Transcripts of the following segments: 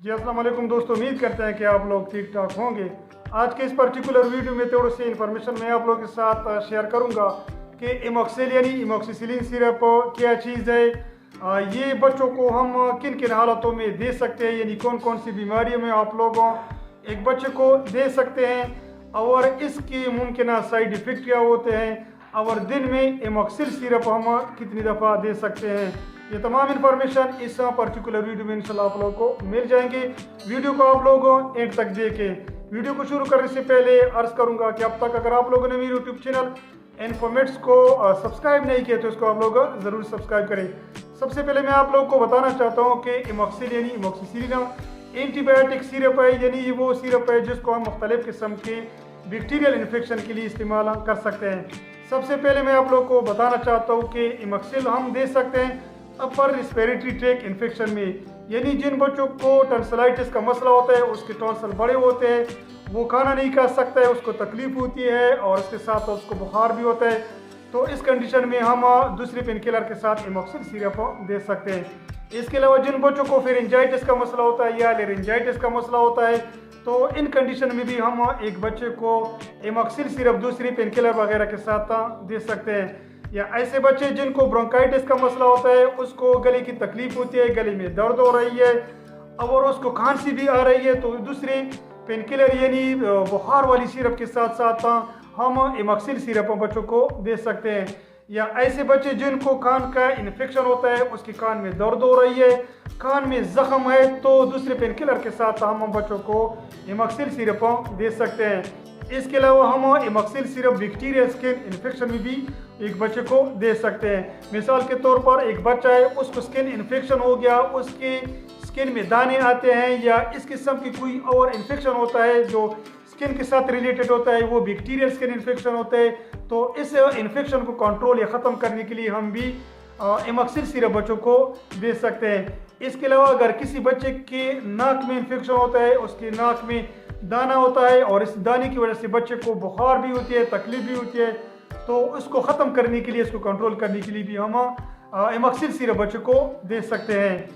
जी अस्सलाम वालेकुम दोस्तों, उम्मीद करते हैं कि आप लोग ठीक ठाक होंगे। आज के इस पर्टिकुलर वीडियो में थोड़ी सी इन्फॉर्मेशन मैं आप लोगों के साथ शेयर करूंगा कि इमोक्सिल यानी इमोक्सिसिलिन सिरप क्या चीज़ है। ये बच्चों को हम किन किन हालातों में दे सकते हैं, यानी कौन कौन सी बीमारियों में आप लोगों एक बच्चे को दे सकते हैं और इसके मुमकिन साइड इफ़ेक्ट क्या होते हैं और दिन में इमोक्सिल सिरप हम कितनी दफ़ा दे सकते हैं। ये तमाम इन्फॉर्मेशन इस पर्टिकुलर वीडियो में इंशाल्लाह आप लोगों को मिल जाएंगे। वीडियो को आप लोगों एंड तक देखें। वीडियो को शुरू करने से पहले अर्ज़ करूंगा कि अब तक अगर आप लोगों ने मेरे यूट्यूब चैनल इन्फॉर्मेट्स को सब्सक्राइब नहीं किया तो इसको आप लोग ज़रूर सब्सक्राइब करें। सबसे पहले मैं आप लोगों को बताना चाहता हूँ कि इमोक्सिल यानी इमोक्सिसिलिन एंटीबायोटिक सिरप है, यानी ये वो सिरप है जिसको हम मुख्तलिफ किस्म के बैक्टीरियल इन्फेक्शन के लिए इस्तेमाल कर सकते हैं। सबसे पहले मैं आप लोगों को बताना चाहता हूँ कि इमोक्सिल हम दे सकते हैं अपर रिस्पिरेटरी ट्रैक इन्फेक्शन में, यानी जिन बच्चों को टॉन्सिलाइटिस का मसला होता है, उसके टॉन्सिल बड़े होते हैं, वो खाना नहीं खा सकता है, उसको तकलीफ होती है और उसके साथ उसको बुखार भी होता है, तो इस कंडीशन में हम दूसरी पेन किलर के साथ इमोक्सिल सिरप दे सकते हैं। इसके अलावा जिन बच्चों को फेरिंजाइटिस का मसला होता है या लेरिंजाइटिस का मसला होता है, तो इन कंडीशन में भी हम एक बच्चे को इमोक्सिल सिरप दूसरी पेन किलर वगैरह के साथ दे सकते हैं। या ऐसे बच्चे जिनको ब्रोंकाइटिस का मसला होता है, उसको गले की तकलीफ होती है, गले में दर्द हो रही है और उसको खांसी भी आ रही है, तो दूसरे पेन किलर यानी बुखार वाली सिरप के साथ साथ हम इमोक्सिल सिरप बच्चों को दे सकते हैं। या ऐसे बच्चे जिनको कान का इन्फेक्शन होता है, उसके कान में दर्द हो रही है, कान में जख्म है, तो दूसरे पेन किलर के साथ हम बच्चों को इमोक्सिल सिरप दे सकते हैं। इसके अलावा हम इमोक्सिल सिरप बैक्टीरियल स्किन इन्फेक्शन में भी एक बच्चे को दे सकते हैं। मिसाल के तौर पर एक बच्चा है, उसको स्किन इन्फेक्शन हो गया, उसके स्किन में दाने आते हैं या इस किस्म की कोई और इन्फेक्शन होता है जो स्किन के साथ रिलेटेड होता है, वो बैक्टीरियल स्किन इन्फेक्शन होता है, तो इस इन्फेक्शन को कंट्रोल या ख़त्म करने के लिए हम भी इमोक्सिल सिरप बच्चों को दे सकते हैं। इसके अलावा अगर किसी बच्चे के नाक में इन्फेक्शन होता है, उसके नाक में दाना होता है और इस दाने की वजह से बच्चे को बुखार भी होती है, तकलीफ भी होती है, तो उसको ख़त्म करने के लिए, इसको कंट्रोल करने के लिए भी हम इमोक्सिल सिरप बच्चे को दे सकते हैं।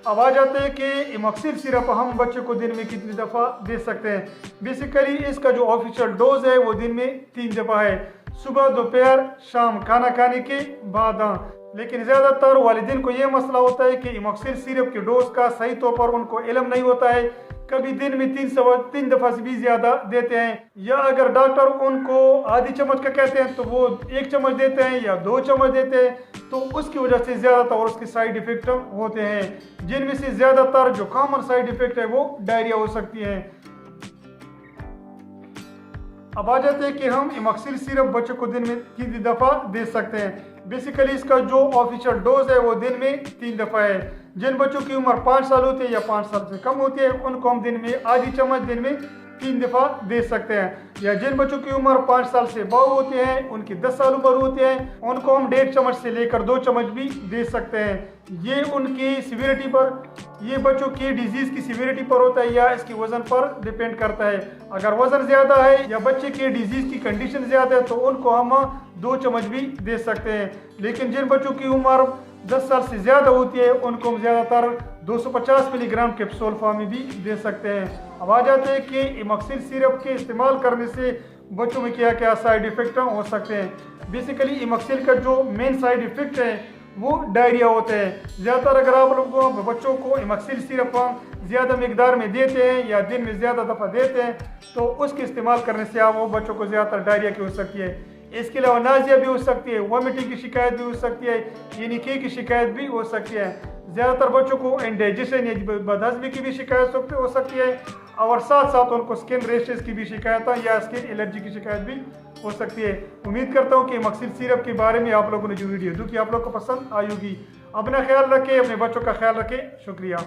अब आ जाते हैं कि इमोक्सिल सिरप हम बच्चे को दिन में कितनी दफ़ा दे सकते हैं। बेसिकली इसका जो ऑफिशियल डोज है वो दिन में 3 दफ़ा है, सुबह, दोपहर, शाम, खाना खाने के बाद। लेकिन ज़्यादातर वालिदैन को ये मसला होता है कि इमोक्सिल सिरप के डोज का सही तौर पर उनको इल्म नहीं होता है, कभी दिन में 3 दफ़ा से भी ज़्यादा देते हैं, या अगर डॉक्टर उनको आधी चम्मच का कहते हैं तो वो 1 चम्मच देते हैं या 2 चम्मच देते हैं, तो उसकी वजह से ज़्यादातर उसके साइड इफ़ेक्ट होते हैं, जिनमें से ज़्यादातर जो कॉमन साइड इफ़ेक्ट है वो डायरिया हो सकती है। अब आ जाते हैं कि हम इमोक्सिल सिरप बच्चों को दिन में कितनी दफ़ा दे सकते हैं। बेसिकली इसका जो ऑफिशियल डोज है वो दिन में 3 दफ़ा है। जिन बच्चों की उम्र 5 साल होती है या 5 साल से कम होती है, उनको हम दिन में आधी चम्मच दिन में 3 दफ़ा दे सकते हैं। या जिन बच्चों की उम्र 5 साल से बाव होती है, उनकी 10 साल उम्र होती है, उनको हम 1.5 चम्मच से लेकर 2 चम्मच भी दे सकते हैं। ये उनकी सिवियरिटी पर, ये बच्चों की डिजीज़ की सिवियरिटी पर होता है या इसके वज़न पर डिपेंड करता है। अगर वज़न ज़्यादा है या बच्चे की डिजीज़ की कंडीशन ज़्यादा है तो उनको हम 2 चम्मच भी दे सकते हैं। लेकिन जिन बच्चों की उम्र 10 साल से ज़्यादा होती है, उनको हम ज़्यादातर 250 मिलीग्राम कैप्सूल फॉर्म में भी दे सकते हैं। अब आ जाते हैं कि इमोक्सिल सिरप के इस्तेमाल करने से बच्चों में क्या क्या साइड इफ़ेक्ट हो सकते हैं। बेसिकली इमोक्सिल का जो मेन साइड इफ़ेक्ट है वो डायरिया होता है। ज़्यादातर अगर आप लोग बच्चों को इमोक्सिल सिरप ज़्यादा मिकदार में देते हैं या दिन में ज़्यादा दफ़ा देते हैं, तो उसके इस्तेमाल करने से आप वो बच्चों को ज़्यादातर डायरिया की हो सकती है। इसके अलावा नाजिया भी हो सकती है, वॉमिटिंग की शिकायत भी हो सकती है, यानी की शिकायत भी हो सकती है। ज़्यादातर बच्चों को इंडाइजेशन या बदहज़मी की भी शिकायत हो सकती है और साथ साथ उनको स्किन रेशेस की भी शिकायत या स्किन एलर्जी की शिकायत भी हो सकती है। उम्मीद करता हूँ कि इमोक्सिल सिरप के बारे में आप लोगों ने जो वीडियो देखी आप लोग को पसंद आई होगी। अपना ख्याल रखें, अपने बच्चों का ख्याल रखें। शुक्रिया।